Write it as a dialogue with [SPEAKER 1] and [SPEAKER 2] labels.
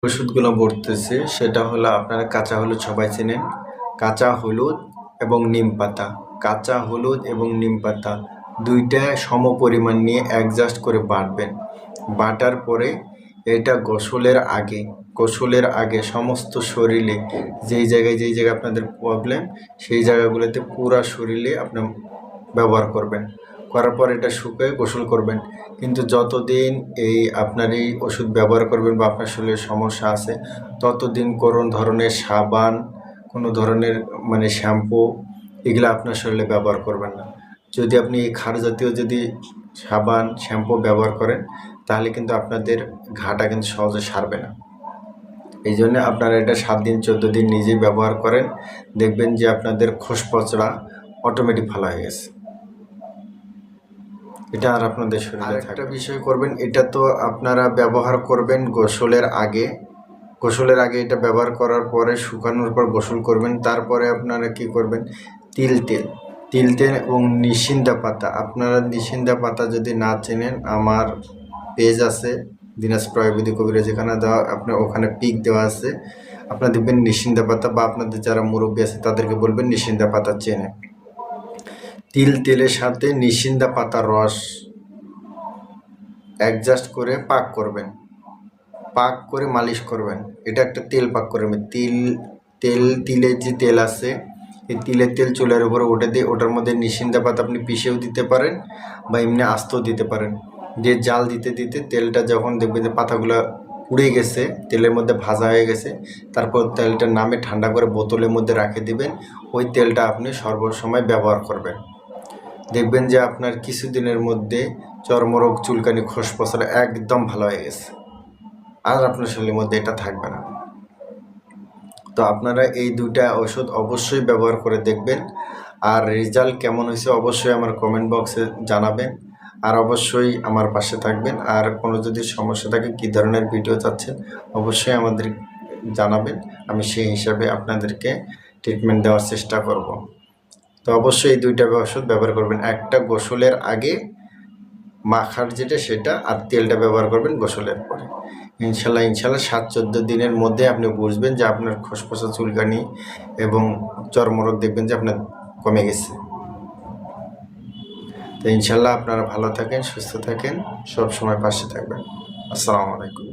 [SPEAKER 1] ওষুধগুলো বলতেছি সেটা হলো আপনারা কাঁচা হলুদ সবাই চেনেন। কাঁচা হলুদ এবং নিম পাতা, কাঁচা হলুদ এবং নিম পাতা দুইটা সম পরিমাণ নিয়ে অ্যাডজাস্ট করে বাটবেন। বাটার পরে এটা গোসলের আগে সমস্ত শরীরে যেই জায়গায় আপনাদের প্রবলেম সেই জায়গাগুলোতে পুরা শরীরে আপনি ব্যবহার করবেন। করার পর এটা শুকিয়ে গোসল করবেন। কিন্তু যতদিন আপনার এই ওষুধ ব্যবহার করবেন বা আপনার শরীরে সমস্যা আছে ততদিন কোনো ধরনের সাবান, কোনো ধরনের শ্যাম্পু এগুলো আপনার শরীরে ব্যবহার করবেন না। যদি আপনি এই ক্ষার জাতীয় সাবান শ্যাম্পু ব্যবহার করেন তাহলে কিন্তু আপনাদের ঘাটা কিন্তু সহজে সারবে না। এই জন্য আপনারা এটা 7 দিন 14 দিন নিজেই ব্যবহার করেন, দেখবেন যে আপনাদের খোসপচড়া অটোমেটিক ভালো হয়ে গেছে। এটা আর আপনাদের শরীরে একটা বিষয় করবেন, এটা তো আপনারা ব্যবহার করবেন গোসলের আগে এটা ব্যবহার করার পরে শুকানোর পর গোসল করবেন। তারপরে আপনারা কি করবেন, তিল তেল এবং নিশিন্দা পাতা। আপনারা নিশিন্দা পাতা যদি না চেনেন, আমার পেজ আছে দিনাজপুর আয়ুর্বেদিক কবিরাজ, যেখানে দেওয়া আপনার ওখানে পিক দেওয়া আছে। আপনারা দেখবেন নিশিন্দা পাতা, বা আপনাদের যারা মুরব্বী আছে তাদেরকে বলবেন নিশিন্দা পাতা চেনে। তেলের সাথে নিশিন্দা পাতার রস অ্যাডজাস্ট করে পাক করবেন, পাক করে মালিশ করবেন। এটা একটা তেল পাক করবেন। তিলের যে তেল আছে, এই তিলের তেল চুলার উপরে উঠে দিয়ে ওটার মধ্যে নিশিন্দা পাতা আপনি পিষেও দিতে পারেন বা এমনি আস্তও দিতে পারেন। যে জাল দিতে দিতে তেলটা যখন দেখবেন যে পাতাগুলো উড়ে গেছে, তেলের মধ্যে ভাজা হয়ে গেছে, তারপর তেলটা নামে ঠান্ডা করে বোতলের মধ্যে রেখে দিবেন। ওই তেলটা আপনি সর্বসময় ব্যবহার করবেন। দেখবেন যে আপনার কিছুদিনের মধ্যে চর্মরোগ, চুলকানি, খোসপচড়া একদম ভালো হয়ে গেছে, আর আপনার শরীরের মধ্যে এটা থাকবে না। তো আপনারা এই দুইটা ওষুধ অবশ্যই ব্যবহার করে দেখবেন, আর রেজাল্ট কেমন হয়েছে অবশ্যই আমার কমেন্ট বক্সে জানাবেন, আর অবশ্যই আমার পাশে থাকবেন। আর কোনো যদি সমস্যা থাকে, কী ধরনের ভিডিও চাচ্ছেন অবশ্যই আমাদের জানাবেন, আমি সেই হিসাবে আপনাদেরকে ট্রিটমেন্ট দেওয়ার চেষ্টা করব। তো অবশ্যই এই দুইটা ওষুধ ব্যবহার করবেন, একটা গোসলের আগে মাখার সেটা, আর তেলটা ব্যবহার করবেন গোসলের পরে। ইনশাল্লাহ 7-14 দিনের মধ্যে আপনি বুঝবেন যে আপনার খসখসা, চুলকানি এবং চর্মরোগ দেখবেন যে আপনার কমে গেছে। তো ইনশাল্লাহ আপনারা ভালো থাকেন, সুস্থ থাকেন, সব সময় পাশে থাকবেন। আসসালামু আলাইকুম।